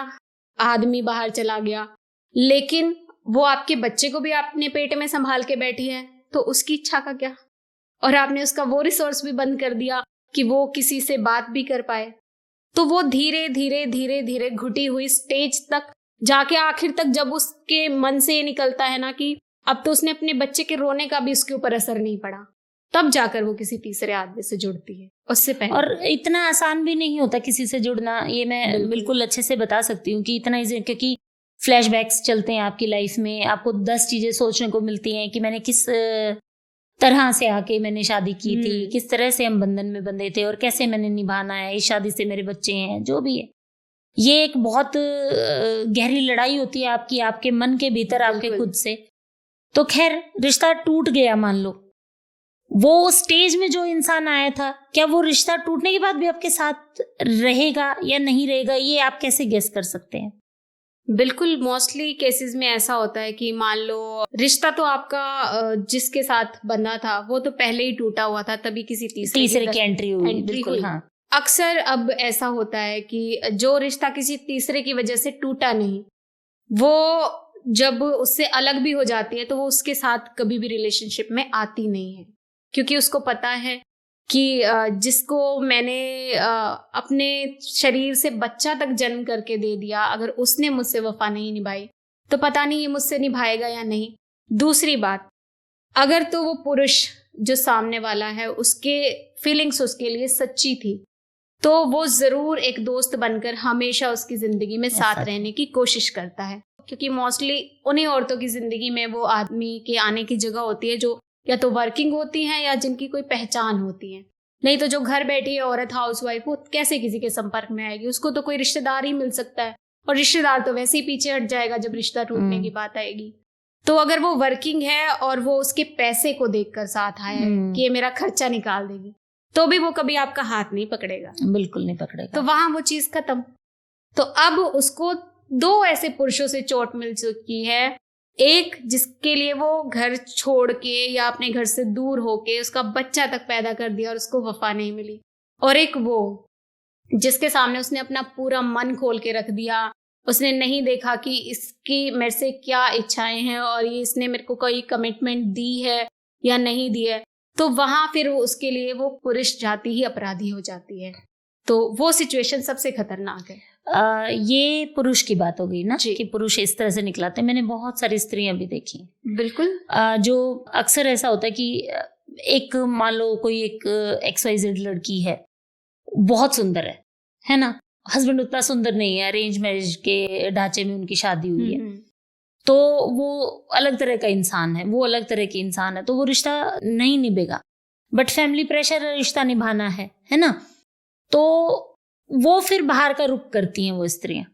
आदमी बाहर चला गया, लेकिन वो आपके बच्चे को भी अपने पेट में संभाल के बैठी है, तो उसकी इच्छा का क्या? और आपने उसका वो रिसोर्स भी बंद कर दिया कि वो किसी से बात भी कर पाए। तो वो धीरे धीरे धीरे धीरे घुटी हुई स्टेज तक जाके आखिर तक जब उसके मन से ये निकलता है ना कि अब तो उसने अपने बच्चे के रोने का भी उसके ऊपर असर नहीं पड़ा, तब जाकर वो किसी तीसरे आदमी से जुड़ती है। उससे पहले और इतना आसान भी नहीं होता किसी से जुड़ना, ये मैं बिल्कुल अच्छे से बता सकती हूँ कि इतना इजी, क्योंकि फ्लैशबैक्स चलते हैं आपकी लाइफ में, आपको 10 चीजें सोचने को मिलती हैं कि मैंने किस तरह से आके मैंने शादी की थी, किस तरह से हम बंधन में बंधे थे और कैसे मैंने निभाना है, इस शादी से मेरे बच्चे हैं, जो भी है। ये एक बहुत गहरी लड़ाई होती है आपकी, आपके मन के भीतर, आपके खुद से। तो खैर रिश्ता टूट गया, मान लो वो स्टेज में जो इंसान आया था, क्या वो रिश्ता टूटने के बाद भी आपके साथ रहेगा या नहीं रहेगा, ये आप कैसे गेस कर सकते हैं? बिल्कुल, मोस्टली केसेस में ऐसा होता है कि मान लो रिश्ता तो आपका जिसके साथ बंधा था वो तो पहले ही टूटा हुआ था, तभी किसी तीसरे की एंट्री हुई। बिल्कुल, हाँ। अक्सर अब ऐसा होता है कि जो रिश्ता किसी तीसरे की वजह से टूटा नहीं, वो जब उससे अलग भी हो जाती है तो वो उसके साथ कभी भी रिलेशनशिप में आती नहीं है, क्योंकि उसको पता है कि जिसको मैंने अपने शरीर से बच्चा तक जन्म करके दे दिया, अगर उसने मुझसे वफा नहीं निभाई तो पता नहीं ये मुझसे निभाएगा या नहीं। दूसरी बात, अगर तो वो पुरुष जो सामने वाला है उसके फीलिंग्स उसके लिए सच्ची थी तो वो जरूर एक दोस्त बनकर हमेशा उसकी जिंदगी में साथ रहने की कोशिश करता है, क्योंकि मोस्टली उन्हीं औरतों की जिंदगी में वो आदमी के आने की जगह होती है जो या तो वर्किंग होती हैं या जिनकी कोई पहचान होती है। नहीं तो जो घर बैठी है औरत, हाउसवाइफ, वो कैसे किसी के संपर्क में आएगी? उसको तो कोई रिश्तेदार ही मिल सकता है, और रिश्तेदार तो वैसे ही पीछे हट जाएगा जब रिश्ता टूटने की बात आएगी। तो अगर वो वर्किंग है और वो उसके पैसे को देखकर साथ आया है कि ये मेरा खर्चा निकाल देगी, तो भी वो कभी आपका हाथ नहीं पकड़ेगा, बिल्कुल नहीं पकड़ेगा। तो वहां वो चीज खत्म। तो अब उसको 2 ऐसे पुरुषों से चोट मिल चुकी है, एक जिसके लिए वो घर छोड़ के या अपने घर से दूर होके उसका बच्चा तक पैदा कर दिया और उसको वफा नहीं मिली, और एक वो जिसके सामने उसने अपना पूरा मन खोल के रख दिया, उसने नहीं देखा कि इसकी मेरे से क्या इच्छाएं हैं और ये इसने मेरे को कोई कमिटमेंट दी है या नहीं दी है। तो वहां फिर उसके लिए वो पुरुष जाति ही अपराधी हो जाती है। तो वो सिचुएशन सबसे खतरनाक है। ये पुरुष की बात हो गई ना कि पुरुष इस तरह से निकलाते हैं। मैंने बहुत सारी स्त्रियां भी देखी, बिल्कुल, जो अक्सर ऐसा होता है कि एक मान लो कोई एक XYZ लड़की है, बहुत सुंदर है ना, हस्बैंड उतना सुंदर नहीं है, अरेंज मैरिज के ढांचे में उनकी शादी हुई है, तो वो अलग तरह का इंसान है, वो अलग तरह की इंसान है, तो वो रिश्ता नहीं निभेगा। बट फैमिली प्रेशर रिश्ता निभाना है ना, तो वो फिर बाहर का रुख करती हैं वो स्त्रियां,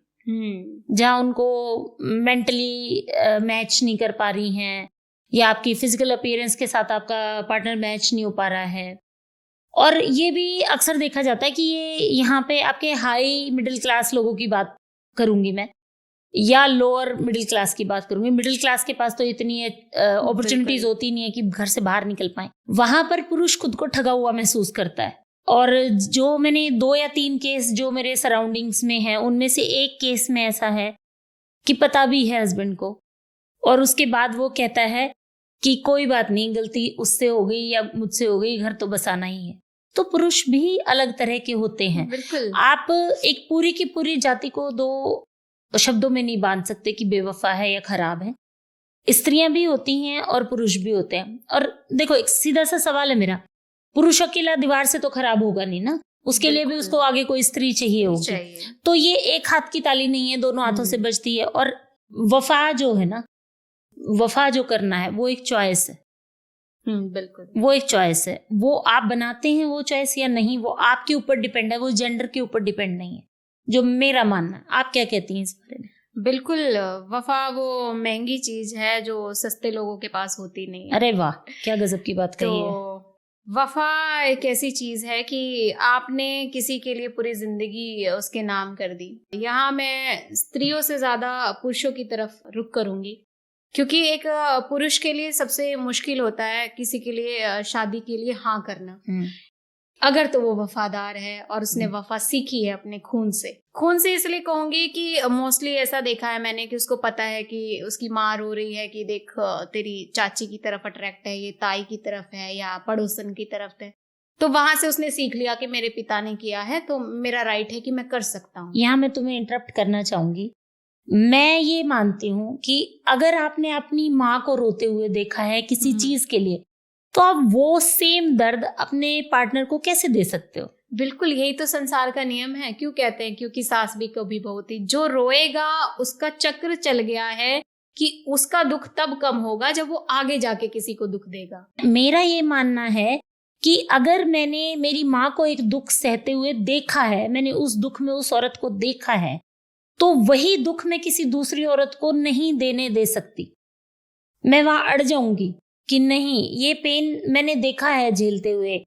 जहाँ उनको मेंटली मैच नहीं कर पा रही हैं, या आपकी फिजिकल अपीयरेंस के साथ आपका पार्टनर मैच नहीं हो पा रहा है। और ये भी अक्सर देखा जाता है कि ये यहाँ पे आपके हाई मिडिल क्लास लोगों की बात करूंगी मैं, या लोअर मिडिल क्लास की बात करूंगी। मिडिल क्लास के पास तो इतनी अपॉर्चुनिटीज होती नहीं है कि घर से बाहर निकल पाए। वहां पर पुरुष खुद को ठगा हुआ महसूस करता है। और जो मैंने 2 या 3 केस जो मेरे सराउंडिंग्स में है, उनमें से एक केस में ऐसा है कि पता भी है हस्बैंड को, और उसके बाद वो कहता है कि कोई बात नहीं, गलती उससे हो गई या मुझसे हो गई, घर तो बसाना ही है। तो पुरुष भी अलग तरह के होते हैं। बिल्कुल। आप एक पूरी की पूरी जाति को 2 शब्दों में नहीं बांध सकते कि बेवफा है या खराब है। स्त्रियां भी होती हैं और पुरुष भी होते हैं। और देखो, एक सीधा सा सवाल है मेरा, पुरुष अकेला दीवार से तो खराब होगा नहीं ना, उसके लिए भी उसको आगे कोई स्त्री चाहिए होगी। तो ये एक हाथ की ताली नहीं है, दोनों हाथों से बजती है। और वफा जो है ना, वफा जो करना है वो एक चॉइस है। बिल्कुल, वो एक चॉइस है। वो आप बनाते हैं वो चॉइस या नहीं, वो आपके ऊपर डिपेंड है, वो जेंडर के ऊपर डिपेंड नहीं है, जो मेरा मानना है। आप क्या कहती हैं इस बारे में? बिल्कुल, वफा वो महंगी चीज है जो सस्ते लोगों के पास होती नहीं है। अरे वाह, क्या गजब की बात कही है। वफा एक ऐसी चीज है कि आपने किसी के लिए पूरी जिंदगी उसके नाम कर दी। यहाँ मैं स्त्रियों से ज्यादा पुरुषों की तरफ रुख करूंगी, क्योंकि एक पुरुष के लिए सबसे मुश्किल होता है किसी के लिए शादी के लिए हाँ करना, अगर तो वो वफादार है और उसने वफा सीखी है अपने खून से इसलिए कहूंगी कि मोस्टली ऐसा देखा है मैंने कि उसको पता है कि उसकी माँ रो रही है कि देख तेरी चाची की तरफ अट्रैक्ट है, ये ताई की तरफ है या पड़ोसन की तरफ है, तो वहां से उसने सीख लिया कि मेरे पिता ने किया है तो मेरा राइट है कि मैं कर सकता हूँ। यहाँ मैं तुम्हें इंटरप्ट करना चाहूंगी। मैं ये मानती हूँ कि अगर आपने अपनी माँ को रोते हुए देखा है किसी चीज के लिए, तो आप वो सेम दर्द अपने पार्टनर को कैसे दे सकते हो? बिल्कुल, यही तो संसार का नियम है। क्यों कहते हैं क्योंकि सास भी कभी बहू थी। जो रोएगा उसका चक्र चल गया है कि उसका दुख तब कम होगा जब वो आगे जाके किसी को दुख देगा। मेरा ये मानना है कि अगर मैंने मेरी माँ को एक दुख सहते हुए देखा है, मैंने उस दुख में उस औरत को देखा है, तो वही दुख मैं किसी दूसरी औरत को नहीं देने दे सकती। मैं वहां अड़ जाऊंगी कि नहीं, ये पेन मैंने देखा है झेलते हुए,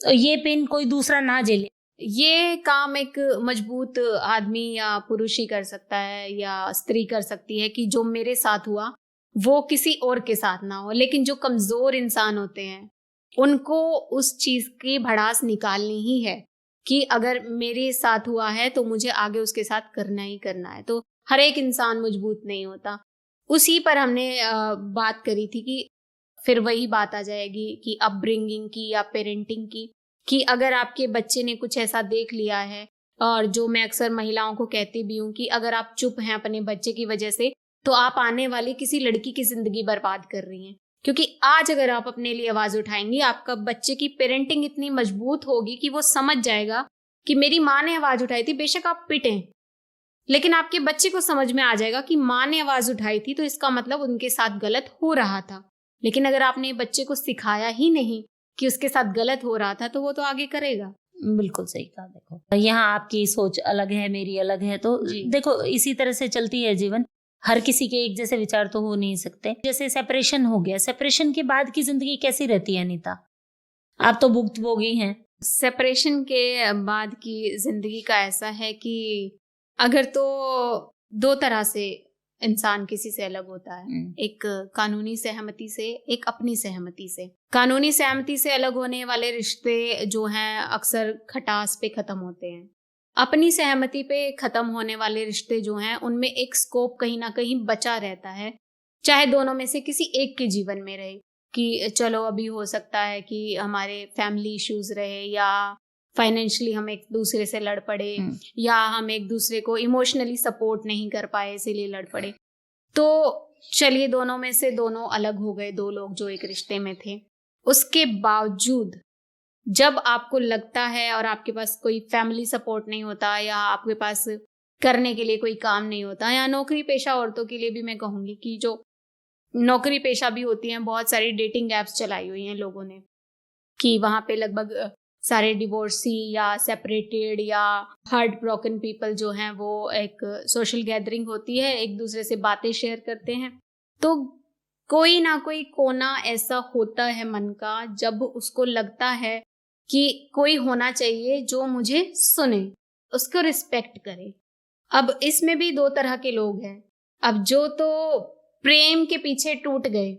ये पेन कोई दूसरा ना झेले। ये काम एक मजबूत आदमी या पुरुष ही कर सकता है या स्त्री कर सकती है कि जो मेरे साथ हुआ वो किसी और के साथ ना हो। लेकिन जो कमजोर इंसान होते हैं उनको उस चीज की भड़ास निकालनी ही है कि अगर मेरे साथ हुआ है तो मुझे आगे उसके साथ करना ही करना है। तो हर एक इंसान मजबूत नहीं होता। उसी पर हमने बात करी थी कि फिर वही बात आ जाएगी कि अपब्रिंगिंग की या पेरेंटिंग की, कि अगर आपके बच्चे ने कुछ ऐसा देख लिया है, और जो मैं अक्सर महिलाओं को कहती भी हूँ कि अगर आप चुप हैं अपने बच्चे की वजह से, तो आप आने वाली किसी लड़की की जिंदगी बर्बाद कर रही हैं। क्योंकि आज अगर आप अपने लिए आवाज उठाएंगी, आपका बच्चे की पेरेंटिंग इतनी मजबूत होगी कि वो समझ जाएगा कि मेरी माँ ने आवाज उठाई थी। बेशक आप पिटें, लेकिन आपके बच्चे को समझ में आ जाएगा कि माँ ने आवाज उठाई थी तो इसका मतलब उनके साथ गलत हो रहा था। लेकिन अगर आपने बच्चे को सिखाया ही नहीं कि उसके साथ गलत हो रहा था, तो वो तो आगे करेगा। बिल्कुल सही कहा। देखो, यहाँ आपकी सोच अलग है, मेरी अलग है, तो देखो इसी तरह से चलती है जीवन। हर किसी के एक जैसे विचार तो हो नहीं सकते। जैसे सेपरेशन हो गया, सेपरेशन के बाद की जिंदगी कैसी रहती है अनीता? आप तो भुक्तभोगी हैं। सेपरेशन के बाद की जिंदगी का ऐसा है कि अगर तो 2 तरह से इंसान किसी से अलग होता है, एक कानूनी सहमति से, एक अपनी सहमति से। कानूनी सहमति से अलग होने वाले रिश्ते जो हैं अक्सर खटास पे खत्म होते हैं। अपनी सहमति पे खत्म होने वाले रिश्ते जो हैं उनमें एक स्कोप कहीं ना कहीं बचा रहता है, चाहे दोनों में से किसी एक के जीवन में रहे कि चलो अभी हो सकता है कि हमारे फैमिली इश्यूज रहे, या फाइनेंशियली हम एक दूसरे से लड़ पड़े, या हम एक दूसरे को इमोशनली सपोर्ट नहीं कर पाए इसीलिए लड़ पड़े। तो चलिए दोनों में से दोनों अलग हो गए, 2 लोग जो एक रिश्ते में थे। उसके बावजूद जब आपको लगता है और आपके पास कोई फैमिली सपोर्ट नहीं होता या आपके पास करने के लिए कोई काम नहीं होता, या नौकरी पेशा औरतों के लिए भी मैं कहूँगी कि जो नौकरी पेशा भी होती हैं, बहुत सारी डेटिंग एप्स चलाई हुई हैं लोगों ने कि वहाँ पे लगभग सारे डिवोर्सी या सेपरेटेड या हार्ट ब्रोकन पीपल जो हैं वो एक सोशल गैदरिंग होती है, एक दूसरे से बातें शेयर करते हैं। तो कोई ना कोई कोना ऐसा होता है मन का जब उसको लगता है कि कोई होना चाहिए जो मुझे सुने, उसको रिस्पेक्ट करे। अब इसमें भी दो तरह के लोग हैं। अब जो तो प्रेम के पीछे टूट गए,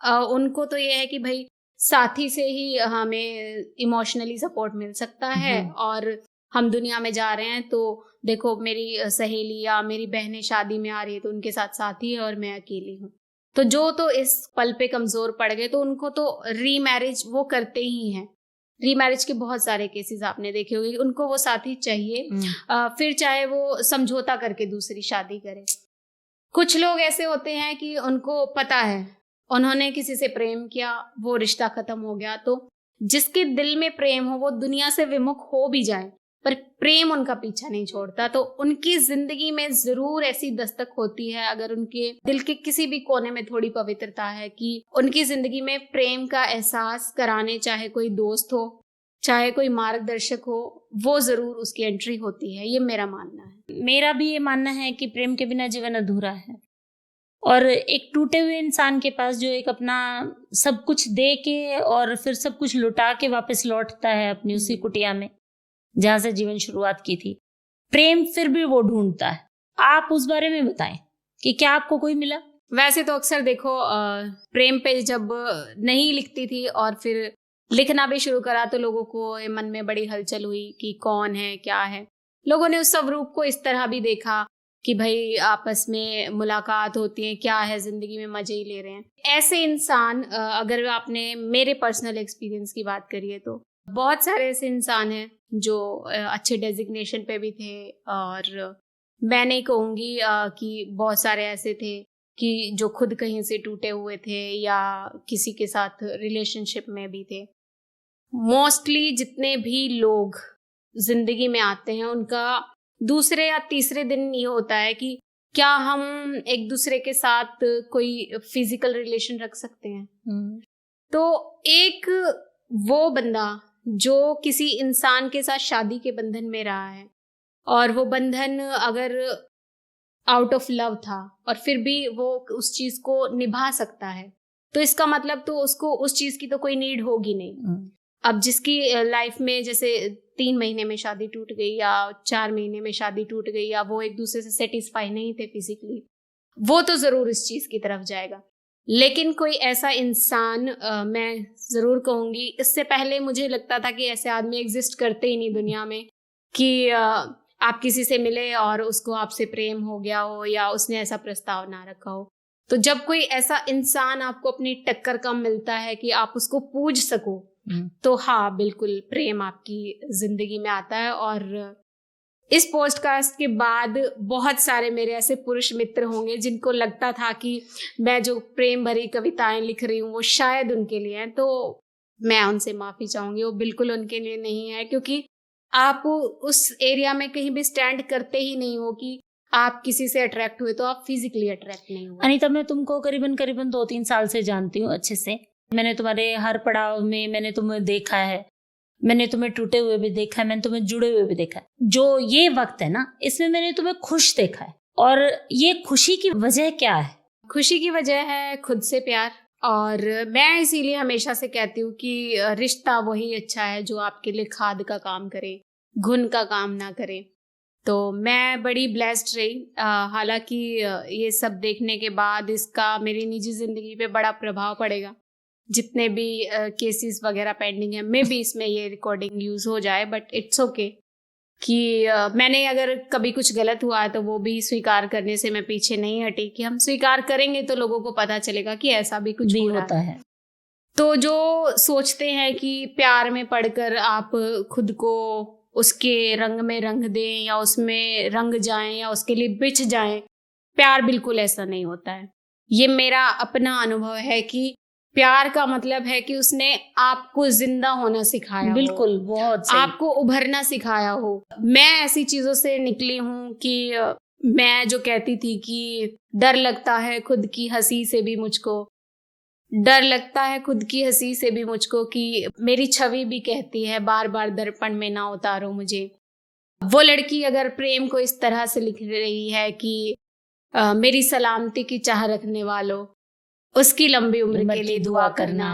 उनको तो ये है कि भाई साथी से ही हमें इमोशनली सपोर्ट मिल सकता है और हम दुनिया में जा रहे हैं तो देखो मेरी सहेली या मेरी बहनें शादी में आ रही है तो उनके साथ साथी है और मैं अकेली हूँ। तो जो तो इस पल पे कमजोर पड़ गए तो उनको तो रीमैरिज वो करते ही हैं। रीमैरिज के बहुत सारे केसेस आपने देखे होंगे, उनको वो साथी चाहिए, फिर चाहे वो समझौता करके दूसरी शादी करे। कुछ लोग ऐसे होते हैं कि उनको पता है उन्होंने किसी से प्रेम किया, वो रिश्ता खत्म हो गया, तो जिसके दिल में प्रेम हो वो दुनिया से विमुख हो भी जाए पर प्रेम उनका पीछा नहीं छोड़ता। तो उनकी जिंदगी में जरूर ऐसी दस्तक होती है, अगर उनके दिल के किसी भी कोने में थोड़ी पवित्रता है, कि उनकी जिंदगी में प्रेम का एहसास कराने चाहे कोई दोस्त हो चाहे कोई मार्गदर्शक हो, वो जरूर उसकी एंट्री होती है। ये मेरा मानना है। मेरा भी ये मानना है कि प्रेम के बिना जीवन अधूरा है और एक टूटे हुए इंसान के पास जो एक अपना सब कुछ दे के और फिर सब कुछ लुटा के वापस लौटता है अपनी उसी कुटिया में जहां से जीवन शुरुआत की थी, प्रेम फिर भी वो ढूंढता है। आप उस बारे में बताएं कि क्या आपको कोई मिला? वैसे तो अक्सर देखो प्रेम पे जब नहीं लिखती थी और फिर लिखना भी शुरू करा तो लोगों को मन में बड़ी हलचल हुई कि कौन है क्या है। लोगों ने उस स्वरूप को इस तरह भी देखा कि भाई आपस में मुलाकात होती है, क्या है जिंदगी में मजे ही ले रहे हैं। ऐसे इंसान अगर आपने मेरे पर्सनल एक्सपीरियंस की बात करी है तो बहुत सारे ऐसे इंसान हैं जो अच्छे डेजिग्नेशन पे भी थे, और मैं नहीं कहूँगी कि बहुत सारे ऐसे थे कि जो खुद कहीं से टूटे हुए थे या किसी के साथ रिलेशनशिप में भी थे। मोस्टली जितने भी लोग जिंदगी में आते हैं उनका दूसरे या तीसरे दिन ये होता है कि क्या हम एक दूसरे के साथ कोई फिजिकल रिलेशन रख सकते हैं। तो एक वो बंदा जो किसी इंसान के साथ शादी के बंधन में रहा है और वो बंधन अगर आउट ऑफ लव था और फिर भी वो उस चीज को निभा सकता है, तो इसका मतलब तो उसको उस चीज की तो कोई नीड होगी नहीं। अब जिसकी लाइफ में जैसे 3 महीने में शादी टूट गई या 4 महीने में शादी टूट गई या वो एक दूसरे से सेटिस्फाई नहीं थे फिजिकली, वो तो जरूर इस चीज की तरफ जाएगा। लेकिन कोई ऐसा इंसान मैं जरूर कहूंगी, इससे पहले मुझे लगता था कि ऐसे आदमी एग्जिस्ट करते ही नहीं दुनिया में, कि आप किसी से मिले और उसको आपसे प्रेम हो गया हो या उसने ऐसा प्रस्ताव ना रखा हो। तो जब कोई ऐसा इंसान आपको अपनी टक्कर का मिलता है कि आप उसको पूज सको, तो हाँ बिल्कुल प्रेम आपकी जिंदगी में आता है। और इस पॉडकास्ट के बाद बहुत सारे मेरे ऐसे पुरुष मित्र होंगे जिनको लगता था कि मैं जो प्रेम भरी कविताएं लिख रही हूँ वो शायद उनके लिए हैं, तो मैं उनसे माफी चाहूंगी। वो बिल्कुल उनके लिए नहीं है, क्योंकि आप उस एरिया में कहीं भी स्टैंड करते ही नहीं हो कि आप किसी से अट्रैक्ट हुए तो आप फिजिकली अट्रैक्ट नहीं हुए। अनीता, मैं तुमको करीबन 2-3 साल से जानती हूँ अच्छे से। मैंने तुम्हारे हर पड़ाव में मैंने तुम्हें देखा है, मैंने तुम्हें टूटे हुए भी देखा है, मैंने तुम्हें जुड़े हुए भी देखा है। जो ये वक्त है ना, इसमें मैंने तुम्हें खुश देखा है। और ये खुशी की वजह क्या है? खुशी की वजह है खुद से प्यार। और मैं इसीलिए हमेशा से कहती हूँ कि रिश्ता वही अच्छा है जो आपके लिए खाद का काम करे, घुन का काम ना करे। तो मैं बड़ी ब्लेस्ड रही। हालांकि ये सब देखने के बाद इसका मेरी निजी जिंदगी पे बड़ा प्रभाव पड़ेगा। जितने भी केसेस वगैरह पेंडिंग है, मे भी इसमें ये रिकॉर्डिंग यूज हो जाए, बट इट्स ओके कि मैंने अगर कभी कुछ गलत हुआ है तो वो भी स्वीकार करने से मैं पीछे नहीं हटी, कि हम स्वीकार करेंगे तो लोगों को पता चलेगा कि ऐसा भी कुछ भी हो रहा होता है। तो जो सोचते हैं कि प्यार में पड़कर आप खुद को उसके रंग में रंग दें या उसमें रंग जाएं या उसके लिए बिछ जाएं, प्यार बिल्कुल ऐसा नहीं होता है। ये मेरा अपना अनुभव है कि प्यार का मतलब है कि उसने आपको जिंदा होना सिखाया, बिल्कुल, बहुत सही। आपको उभरना सिखाया हो। मैं ऐसी चीजों से निकली हूँ कि मैं जो कहती थी कि डर लगता है खुद की हंसी से भी मुझको, डर लगता है खुद की हंसी से भी मुझको, कि मेरी छवि भी कहती है बार बार दर्पण में ना उतारो मुझे। वो लड़की अगर प्रेम को इस तरह से लिख रही है कि मेरी सलामती की चाह रखने वालों, उसकी लंबी उम्र के लिए दुआ करना।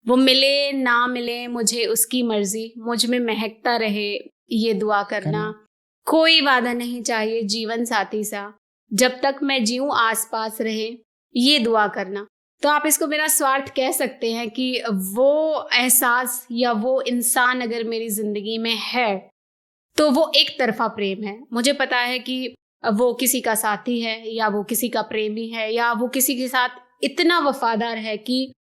वो मिले ना मिले मुझे उसकी मर्जी, मुझ में महकता रहे ये दुआ करना। कोई वादा नहीं चाहिए जीवन साथी सा, जब तक मैं जीऊं आसपास रहे ये दुआ करना। तो आप इसको मेरा स्वार्थ कह सकते हैं कि वो एहसास या वो इंसान अगर मेरी जिंदगी में है तो वो एक तरफा प्रेम है। मुझे पता है कि वो किसी का साथी है या वो किसी का प्रेमी है या वो किसी के साथ इतना वफादार है कि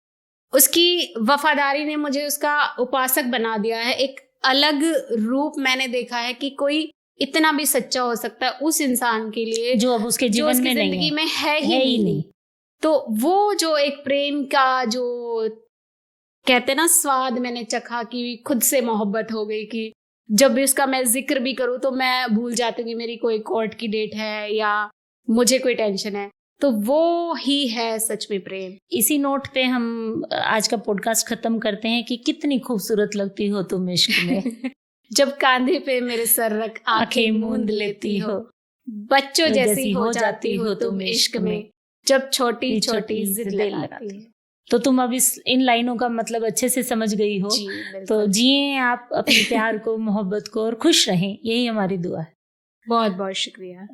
उसकी वफादारी ने मुझे उसका उपासक बना दिया है। एक अलग रूप मैंने देखा है कि कोई इतना भी सच्चा हो सकता है उस इंसान के लिए जो अब उसके जीवन में जिंदगी में है ही नहीं। तो वो जो एक प्रेम का जो कहते ना स्वाद मैंने चखा कि खुद से मोहब्बत हो गई, कि जब भी उसका मैं जिक्र भी करूँ तो मैं भूल जाती हूँ कि मेरी कोई कोर्ट की डेट है या मुझे कोई टेंशन है। तो वो ही है सच में प्रेम। इसी नोट पे हम आज का पॉडकास्ट खत्म करते हैं कि कितनी खूबसूरत लगती हो तुम इश्क में। जब कांधे पे मेरे सर रख आंखें मूंद लेती हो, बच्चों जैसी हो जाती हो तुम इश्क में, जब छोटी छोटी जिद लगाती है। तो तुम अब इन लाइनों का मतलब अच्छे से समझ गई हो। तो जिए आप अपने प्यार को, मोहब्बत को, और खुश रहें, यही हमारी दुआ है। बहुत बहुत शुक्रिया।